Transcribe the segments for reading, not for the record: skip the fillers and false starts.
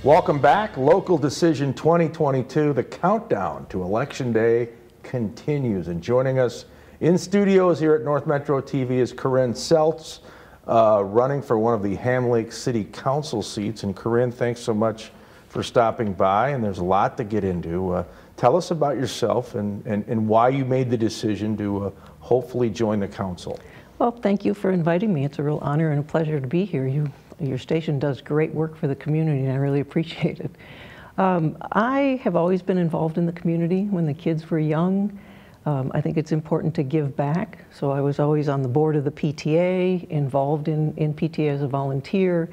Welcome back. Local Decision 2022. The countdown to Election Day continues. And joining us in studios here at North Metro TV is Corinne Seltz, running for one of the Ham Lake City Council seats. And Corinne, thanks so much for stopping by. And there's a lot to get into. Tell us about yourself and why you made the decision to hopefully join the council. Well, thank you for inviting me. It's a real honor and a pleasure to be here. Your station does great work for the community, and I really appreciate it. I have always been involved in the community when the kids were young. I think it's important to give back. So I was always on the board of the PTA, involved in PTA as a volunteer.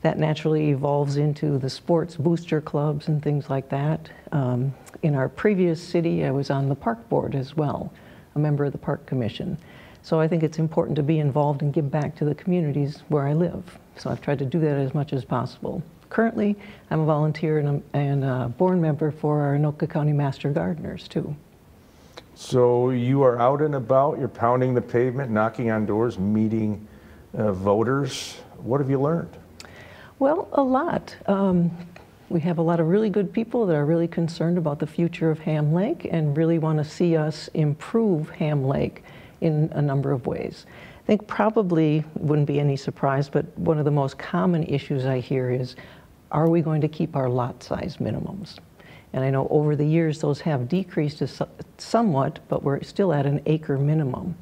That naturally evolves into the sports booster clubs and things like that. In our previous city, I was on the park board as well, a member of the park commission. So I think it's important to be involved and give back to the communities where I live. So I've tried to do that as much as possible. Currently, I'm a volunteer and a board member for our Anoka County Master Gardeners too. So you are out and about, you're pounding the pavement, knocking on doors, meeting voters. What have you learned? Well, a lot. We have a lot of really good people that are really concerned about the future of Ham Lake and really want to see us improve Ham Lake in a number of ways. I think probably wouldn't be any surprise, but one of the most common issues I hear is, are we going to keep our lot size minimums? And I know over the years those have decreased somewhat, but we're still at an acre minimum.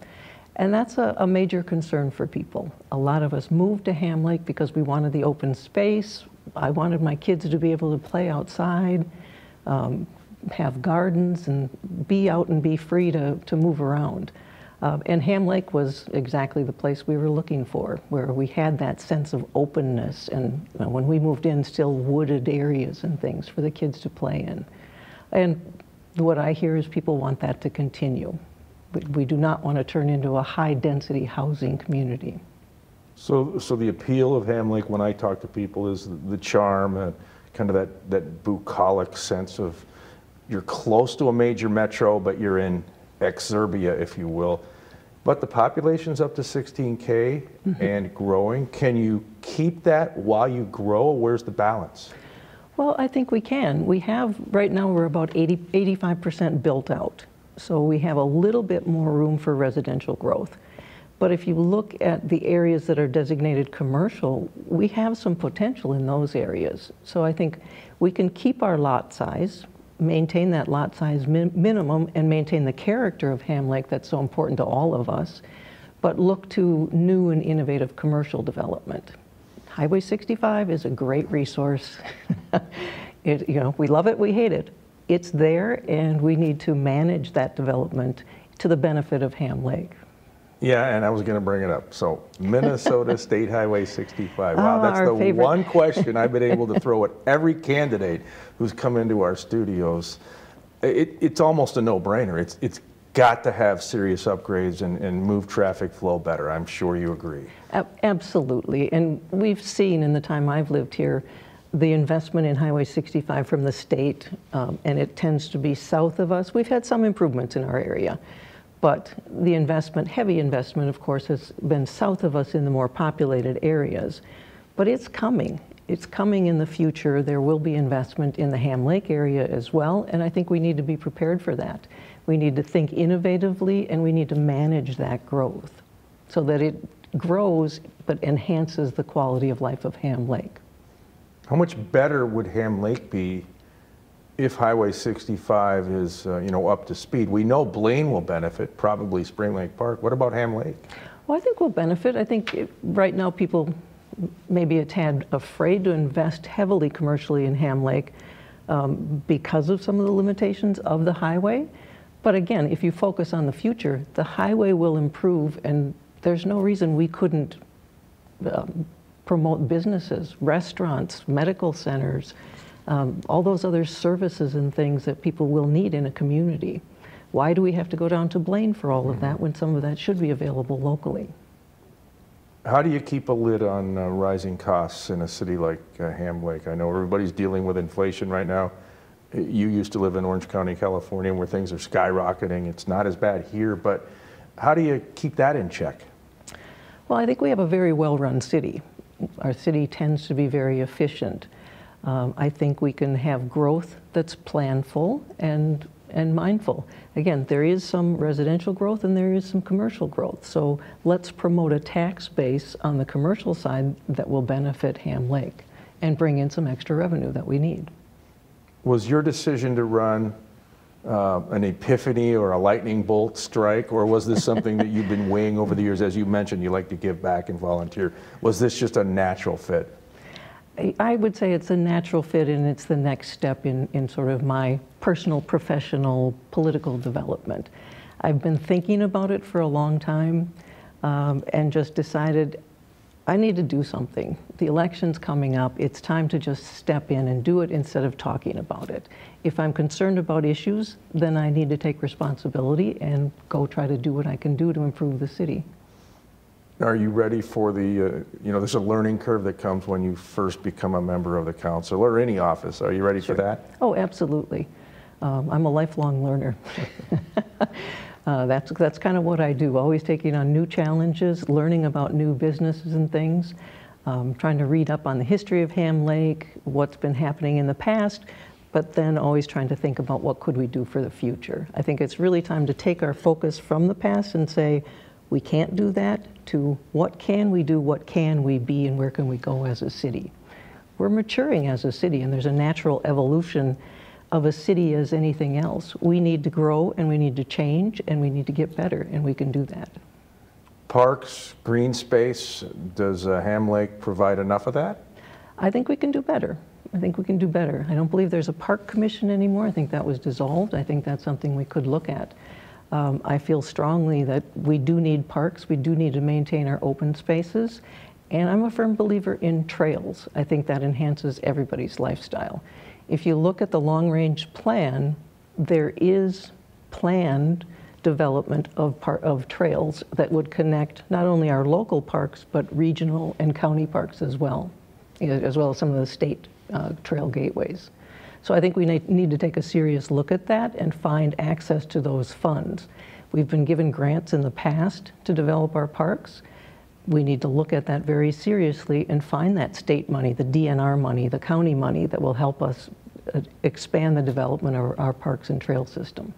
And that's a major concern for people. A lot of us moved to Ham Lake because we wanted the open space. I wanted my kids to be able to play outside, have gardens, and be out and be free to move around. And Ham Lake was exactly the place we were looking for, where we had that sense of openness, and when we moved in, still wooded areas and things for the kids to play in. And what I hear is people want that to continue. We do not want to turn into a high-density housing community. So the appeal of Ham Lake, when I talk to people, is the charm, kind of that bucolic sense of you're close to a major metro, but you're in exurbia, if you will. But the population's up to 16K and growing. Can you keep that while you grow? Where's the balance? Well, I think we can. We have, right now, we're about 85% built out. So we have a little bit more room for residential growth. But if you look at the areas that are designated commercial, we have some potential in those areas. So I think we can keep our lot size, maintain that lot size minimum, and maintain the character of Ham Lake that's so important to all of us, but look to new and innovative commercial development. Highway 65 is a great resource. We love it, we hate it. It's there, and we need to manage that development to the benefit of Ham Lake. Yeah, and I was going to bring it up. So Minnesota State Highway 65. Wow, that's the favorite. One question I've been able to throw at every candidate who's come into our studios. It's almost a no-brainer. It's got to have serious upgrades and move traffic flow better. I'm sure you agree. Absolutely. And we've seen in the time I've lived here the investment in Highway 65 from the state, and it tends to be south of us. We've had some improvements in our area. But the investment, heavy investment, of course, has been south of us in the more populated areas. But it's coming. It's coming in the future. There will be investment in the Ham Lake area as well, and I think we need to be prepared for that. We need to think innovatively, and we need to manage that growth so that it grows but enhances the quality of life of Ham Lake. How much better would Ham Lake be if Highway 65 is up to speed? We know Blaine will benefit, probably Spring Lake Park. What about Ham Lake? Well, I think we'll benefit. I think right now people may be a tad afraid to invest heavily commercially in Ham Lake because of some of the limitations of the highway. But again, if you focus on the future, the highway will improve, and there's no reason we couldn't promote businesses, restaurants, medical centers, all those other services and things that people will need in a community. Why do we have to go down to Blaine for all of that when some of that should be available locally? How do you keep a lid on rising costs in a city like Ham Lake? I know everybody's dealing with inflation right now. You used to live in Orange County, California, where things are skyrocketing. It's not as bad here, but how do you keep that in check? Well, I think we have a very well-run city. Our city tends to be very efficient. I think we can have growth that's planful and mindful. Again, there is some residential growth and there is some commercial growth. So let's promote a tax base on the commercial side that will benefit Ham Lake and bring in some extra revenue that we need. Was your decision to run an epiphany or a lightning bolt strike, or was this something that you've been weighing over the years? As you mentioned, you like to give back and volunteer. Was this just a natural fit? I would say it's a natural fit, and it's the next step in sort of my personal, professional, political development. I've been thinking about it for a long time and just decided I need to do something. The election's coming up. It's time to just step in and do it instead of talking about it. If I'm concerned about issues, then I need to take responsibility and go try to do what I can do to improve the city. Are you ready for the, there's a learning curve that comes when you first become a member of the council or any office. Are you ready for that? Oh, absolutely. I'm a lifelong learner. That's kind of what I do, always taking on new challenges, learning about new businesses and things, trying to read up on the history of Ham Lake, what's been happening in the past, but then always trying to think about what could we do for the future. I think it's really time to take our focus from the past and say, we can't do that, to what can we do, what can we be, and where can we go as a city. We're maturing as a city, and there's a natural evolution of a city as anything else. We need to grow, and we need to change, and we need to get better, and we can do that. Parks, green space, does Ham Lake provide enough of that? I think we can do better. I think we can do better. I don't believe there's a park commission anymore. I think that was dissolved. I think that's something we could look at. I feel strongly that we do need parks. We do need to maintain our open spaces. And I'm a firm believer in trails. I think that enhances everybody's lifestyle. If you look at the long-range plan, there is planned development of trails that would connect not only our local parks, but regional and county parks as well as some of the state trail gateways. So I think we need to take a serious look at that and find access to those funds. We've been given grants in the past to develop our parks. We need to look at that very seriously and find that state money, the DNR money, the county money that will help us expand the development of our parks and trail system.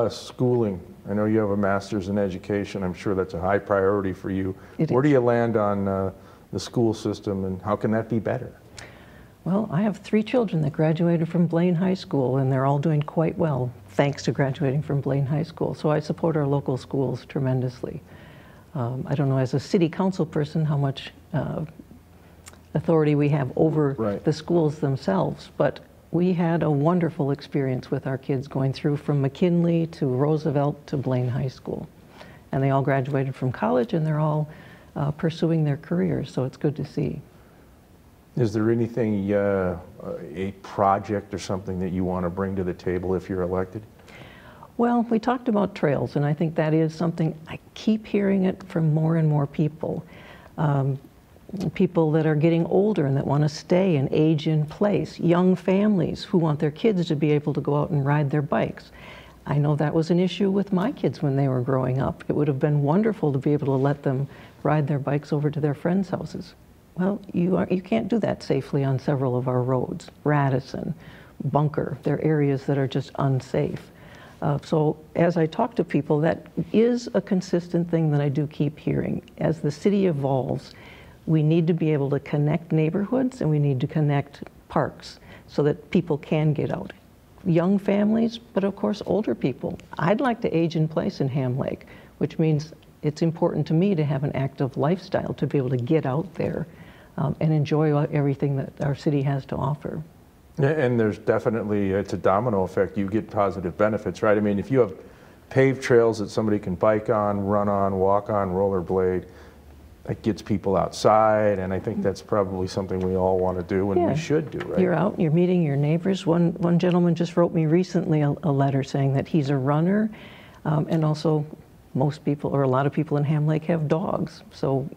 Schooling. I know you have a master's in education. I'm sure that's a high priority for you. Where do you land on the school system, and how can that be better? Well, I have 3 children that graduated from Blaine High School, and they're all doing quite well thanks to graduating from Blaine High School. So I support our local schools tremendously. I don't know, as a city council person, how much authority we have over the schools themselves, but we had a wonderful experience with our kids going through from McKinley to Roosevelt to Blaine High School. And they all graduated from college, and they're all pursuing their careers, so it's good to see. Is there anything, a project or something that you want to bring to the table if you're elected? Well, we talked about trails, and I think that is something, I keep hearing it from more and more people. People that are getting older and that want to stay and age in place. Young families who want their kids to be able to go out and ride their bikes. I know that was an issue with my kids when they were growing up. It would have been wonderful to be able to let them ride their bikes over to their friends' houses. Well, you can't do that safely on several of our roads. Radisson, Bunker, they're areas that are just unsafe. So as I talk to people, that is a consistent thing that I do keep hearing. As the city evolves, we need to be able to connect neighborhoods, and we need to connect parks so that people can get out. Young families, but of course older people. I'd like to age in place in Ham Lake, which means it's important to me to have an active lifestyle, to be able to get out there and enjoy everything that our city has to offer. And there's definitely, it's a domino effect. You get positive benefits, right? I mean, if you have paved trails that somebody can bike on, run on, walk on, rollerblade, that gets people outside, and I think that's probably something we all want to do and we should do, right? You're out, you're meeting your neighbors. One gentleman just wrote me recently a letter saying that he's a runner, and also most people, or a lot of people in Ham Lake, have dogs. So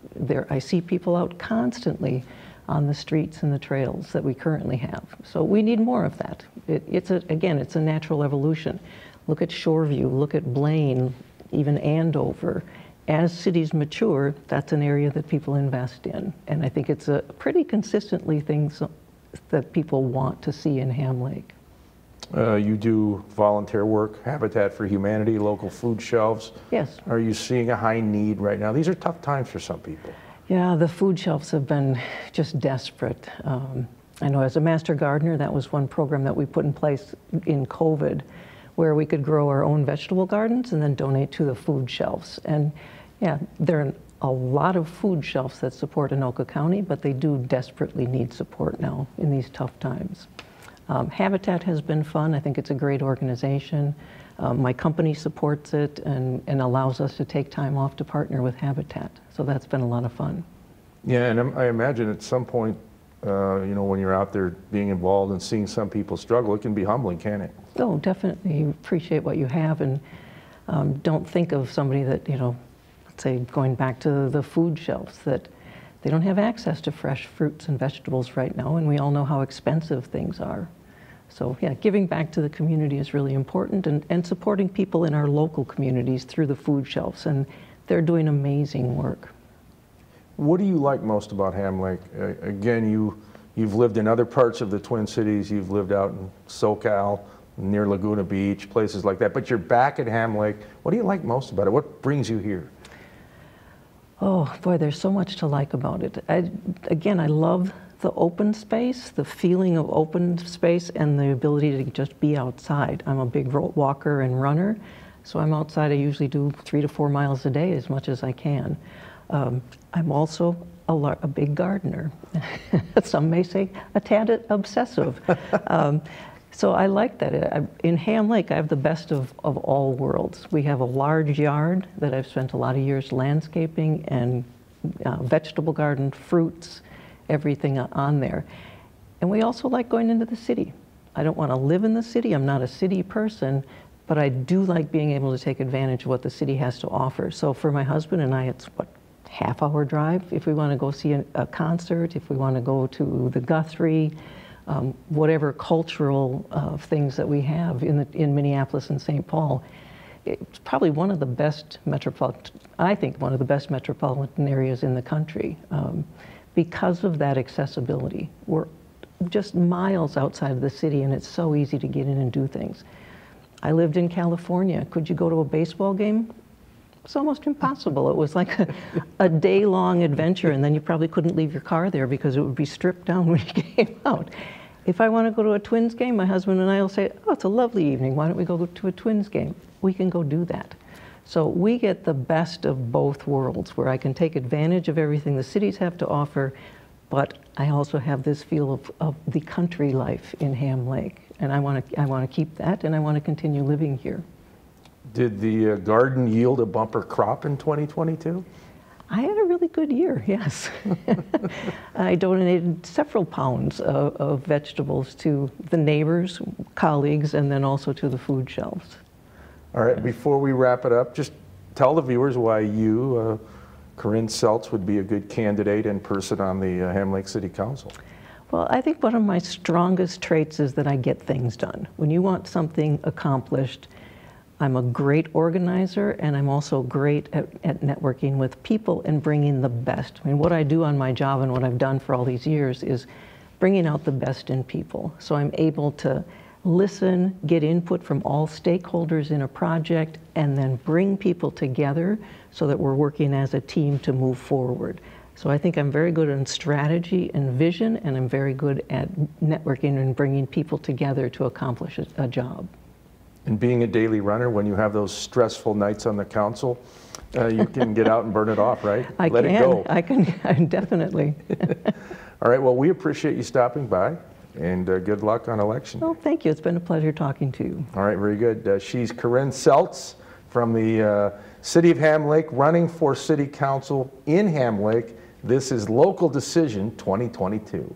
I see people out constantly on the streets and the trails that we currently have. So we need more of that. Again, it's a natural evolution. Look at Shoreview, look at Blaine, even Andover. As cities mature, that's an area that people invest in. And I think it's a pretty consistently that people want to see in Ham Lake. You do volunteer work, Habitat for Humanity, local food shelves. Yes. Are you seeing a high need right now? These are tough times for some people. Yeah, the food shelves have been just desperate. I know as a master gardener, that was one program that we put in place in COVID, where we could grow our own vegetable gardens and then donate to the food shelves. And yeah, there are a lot of food shelves that support Anoka County, but they do desperately need support now in these tough times. Habitat has been fun. I think it's a great organization. My company supports it and allows us to take time off to partner with Habitat. So that's been a lot of fun. Yeah, and I imagine at some point, you know, when you're out there being involved and seeing some people struggle, it can be humbling, can't it? Oh, definitely. You appreciate what you have and don't think of somebody that, you know, let's say going back to the food shelves, that they don't have access to fresh fruits and vegetables right now, and we all know how expensive things are. So yeah, giving back to the community is really important, and supporting people in our local communities through the food shelves, and they're doing amazing work. What do you like most about Ham Lake? Again, you've lived in other parts of the Twin Cities, you've lived out in SoCal, near Laguna Beach, places like that, but you're back at Ham Lake. What do you like most about it? What brings you here? Oh boy, there's so much to like about it. Again, I love the open space, the feeling of open space, and the ability to just be outside. I'm a big walker and runner, so I'm outside. I usually do 3 to 4 miles a day, as much as I can. I'm also a big gardener. Some may say a tad obsessive. So I like that. In Ham Lake, I have the best of all worlds. We have a large yard that I've spent a lot of years landscaping and vegetable garden, fruits, everything on there. And we also like going into the city. I don't want to live in the city. I'm not a city person, but I do like being able to take advantage of what the city has to offer. So for my husband and I, it's what, half-hour drive if we want to go see a concert, if we want to go to the Guthrie, whatever cultural things that we have in Minneapolis and St. Paul. It's probably one of the best I think one of the best metropolitan areas in the country. Because of that accessibility. We're just miles outside of the city, and it's so easy to get in and do things. I lived in California. Could you go to a baseball game? It's almost impossible. It was like a day-long adventure, and then you probably couldn't leave your car there because it would be stripped down when you came out. If I want to go to a Twins game, my husband and I will say, oh, it's a lovely evening. Why don't we go to a Twins game? We can go do that. So we get the best of both worlds, where I can take advantage of everything the cities have to offer, but I also have this feel of the country life in Ham Lake. And I want to keep that, and I want to continue living here. Did the garden yield a bumper crop in 2022? I had a really good year, yes. I donated several pounds of vegetables to the neighbors, colleagues, and then also to the food shelves. All right, before we wrap it up, just tell the viewers why you, Corinne Seltz, would be a good candidate and person on the Ham Lake City Council. Well, I think one of my strongest traits is that I get things done. When you want something accomplished, I'm a great organizer, and I'm also great at networking with people and bringing the best. I mean, what I do on my job and what I've done for all these years is bringing out the best in people. So I'm able to listen, get input from all stakeholders in a project, and then bring people together so that we're working as a team to move forward. So I think I'm very good in strategy and vision, and I'm very good at networking and bringing people together to accomplish a job. And being a daily runner, when you have those stressful nights on the council, you can get out and burn it off, right? Let it go. I can, definitely. All right, well, we appreciate you stopping by, and good luck on election. Oh, thank you. It's been a pleasure talking to you. All right, very good. She's Corinne Seltz from the City of Ham Lake, running for City Council in Ham Lake. This is Local Decision 2022.